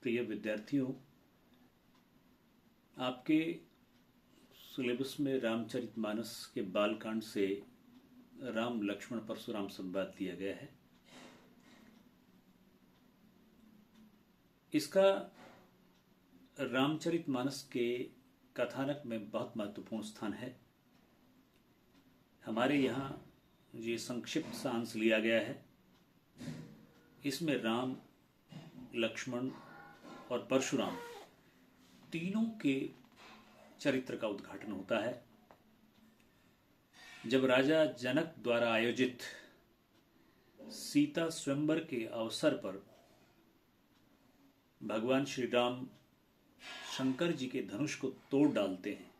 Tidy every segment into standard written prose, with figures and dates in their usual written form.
प्रिय विद्यार्थियों, आपके सिलेबस में रामचरितमानस के बालकांड से राम लक्ष्मण परशुराम संवाद दिया गया है। इसका रामचरितमानस के कथानक में बहुत महत्वपूर्ण स्थान है। हमारे यहाँ ये संक्षिप्त सा अंश लिया गया है। इसमें राम, लक्ष्मण और परशुराम तीनों के चरित्र का उद्घाटन होता है। जब राजा जनक द्वारा आयोजित सीता स्वयंवर के अवसर पर भगवान श्री राम शंकर जी के धनुष को तोड़ डालते हैं,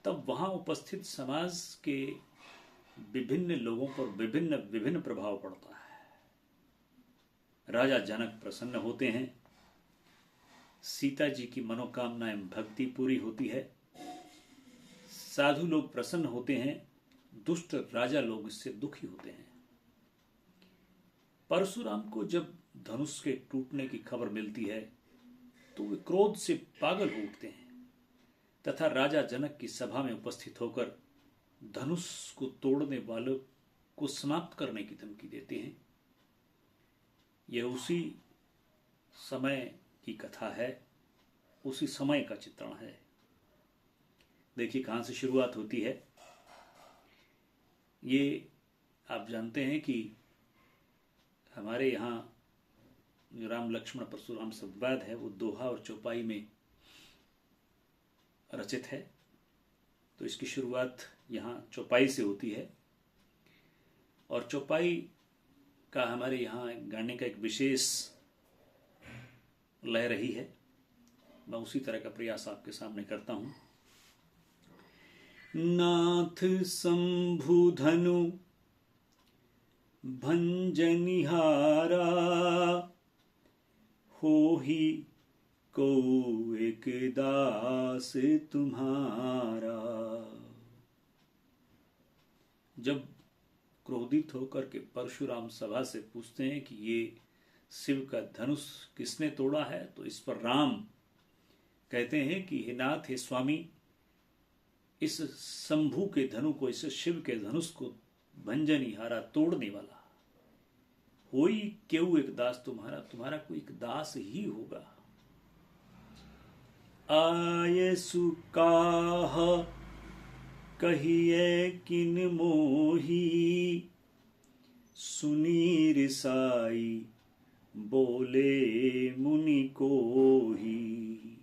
तब वहां उपस्थित समाज के विभिन्न लोगों पर विभिन्न प्रभाव पड़ता है। राजा जनक प्रसन्न होते हैं, सीता जी की मनोकामना एवं भक्ति पूरी होती है। साधु लोग प्रसन्न होते हैं, दुष्ट राजा लोग इससे दुखी होते हैं। परशुराम को जब धनुष के टूटने की खबर मिलती है तो वे क्रोध से पागल हो उठते हैं तथा राजा जनक की सभा में उपस्थित होकर धनुष को तोड़ने वालों को समाप्त करने की धमकी देते हैं। यह उसी समय की कथा है, उसी समय का चित्रण है। देखिए कहां से शुरुआत होती है। ये आप जानते हैं कि हमारे यहाँ जो राम लक्ष्मण परशुराम संवाद है वो दोहा और चौपाई में रचित है। तो इसकी शुरुआत यहाँ चौपाई से होती है और चौपाई का हमारे यहाँ गाने का एक विशेष लय रही है। मैं उसी तरह का प्रयास आपके सामने करता हूं। नाथ शंभु धनु भंजनिहारा, हो ही को एक दास तुम्हारा। जब क्रोधित होकर के परशुराम सभा से पूछते हैं कि ये शिव का धनुष किसने तोड़ा है, तो इस पर राम कहते हैं कि हे नाथ, हे स्वामी, इस शंभु के धनु को, इस शिव के धनुष को भंजनिहारा, तोड़ने वाला, होई क्यों एक दास तुम्हारा, तुम्हारा कोई एक दास ही होगा। आये सुकाह कहिए किन मोही, सुनी रिसाई बोले मुनि को ही।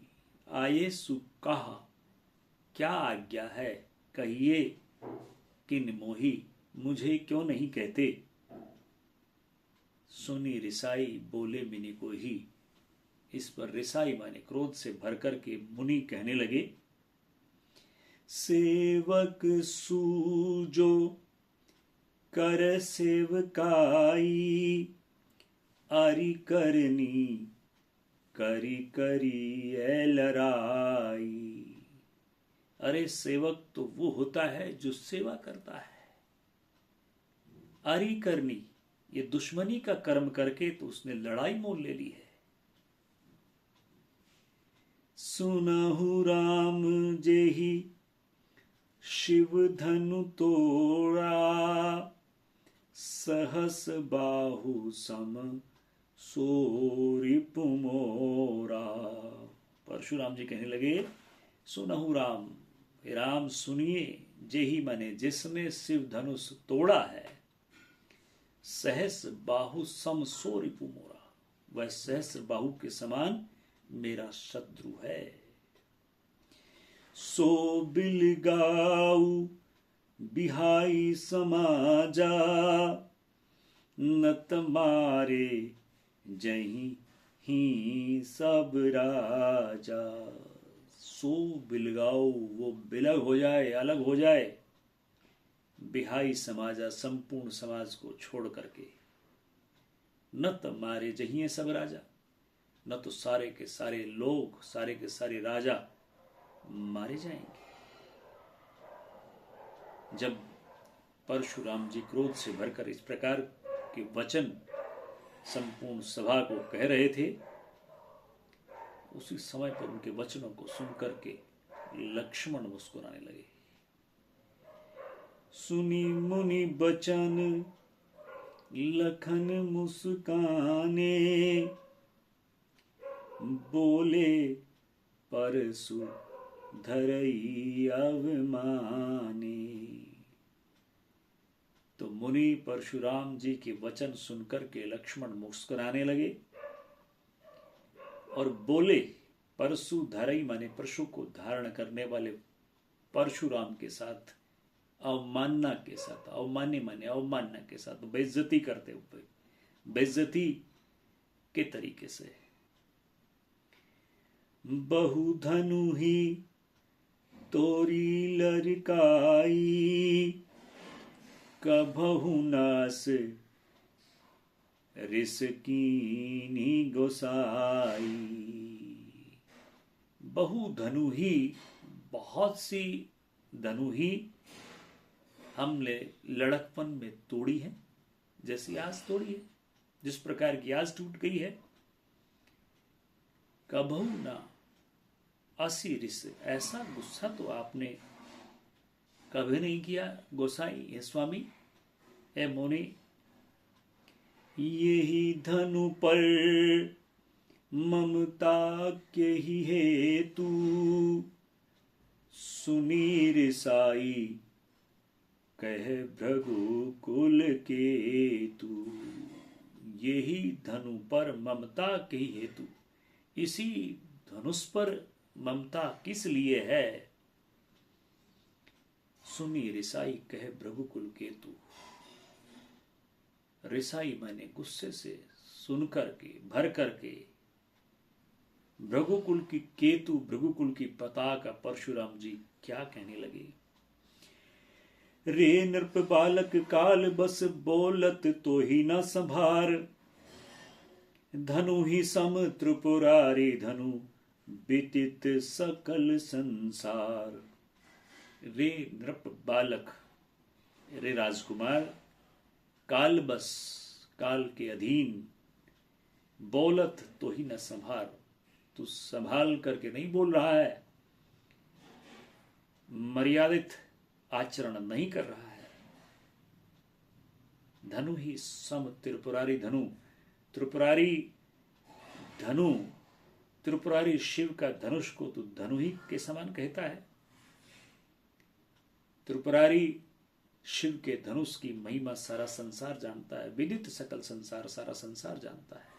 आये सुकाह, क्या आज्ञा है, कहिए किन मोही, मुझे क्यों नहीं कहते। सुनी रिसाई बोले मुनि को ही। इस पर रिसाई माने क्रोध से भरकर के मुनि कहने लगे, सेवक सूजो कर सेवकाई, आरी करनी करी करी ए लराई। अरे सेवक तो वो होता है जो सेवा करता है। आरी करनी, ये दुश्मनी का कर्म करके तो उसने लड़ाई मोल ले ली है। सुनहु राम जेहि शिव धनु तोड़ा, सहस बाहु सम सो रिपु मोरा। परशुराम जी कहने लगे, सुनहु राम, हे राम सुनिए, जेहि माने जिसने शिव धनुष तोड़ा है, सहस बाहु सम सो रिपु मोरा, वह सहस्र बाहु के समान मेरा शत्रु है। सो बिलगाऊ बिहाई समाजा, नत मारे जही ही सब राजा। सो बिलगाऊ, वो बिलग हो जाए, अलग हो जाए, बिहाई समाजा, संपूर्ण समाज को छोड़ करके। न तो मारे जहिए सब राजा, न तो सारे के सारे लोग, सारे के सारे राजा मारे जाएंगे। जब परशुराम जी क्रोध से भरकर इस प्रकार के वचन संपूर्ण सभा को कह रहे थे, उसी समय पर उनके वचनों को सुनकर के लक्ष्मण मुस्कुराने लगे। सुनी मुनि बचन लखन मुस्काने, बोले परसु धरई अवमाने। तो मुनि परशुराम जी के वचन सुनकर के लक्ष्मण मुस्कुराने लगे और बोले, परशु धरई माने परशु को धारण करने वाले परशुराम के साथ अवमानना के साथ, अवमान्य माने अवमानना के साथ, बेइज्जती करते हुए, बेइज्जती के तरीके से। बहु धनु ही तोरी लरकाई, कभहु नास रिस कीनी गोसाई। बहु धनु ही, बहुत सी धनु ही हमने लड़कपन में तोड़ी है, जैसी आज तोड़ी है, जिस प्रकार की आज टूट गई है। कभू ना असी रिस, ऐसा गुस्सा तो आपने कभी नहीं किया गोसाई, हे स्वामी, हे मुनि। यही धनु पर ममता के ही हेतु, सुनी रिसाई कह भृगुकुल केतु। यही धनु पर ममता के ही हेतु, इसी धनुष पर ममता किस लिए है। सुनी रिसाई कहे भृगुकुल केतु। रिसाई माने गुस्से से सुन करके, भर करके, भृगुकुल की केतु, भृगुकुल की पताका परशुराम जी क्या कहने लगे। रे नृप बालक काल बस बोलत तो ही न संभार, धनु ही सम त्रिपुरारी धनु विदित सकल संसार। रे नृप बालक, रे राजकुमार, काल बस, काल के अधीन, बोलत तो ही न संभार, तू संभाल करके नहीं बोल रहा है, मर्यादित आचरण नहीं कर रहा है। धनु ही सम त्रिपुरारी धनु, त्रिपुरारी धनु, त्रिपुरारी शिव का धनुष को तो धनु ही के समान कहता है। त्रिपुरारी शिव के धनुष की महिमा सारा संसार जानता है, विदित सकल संसार, सारा संसार जानता है।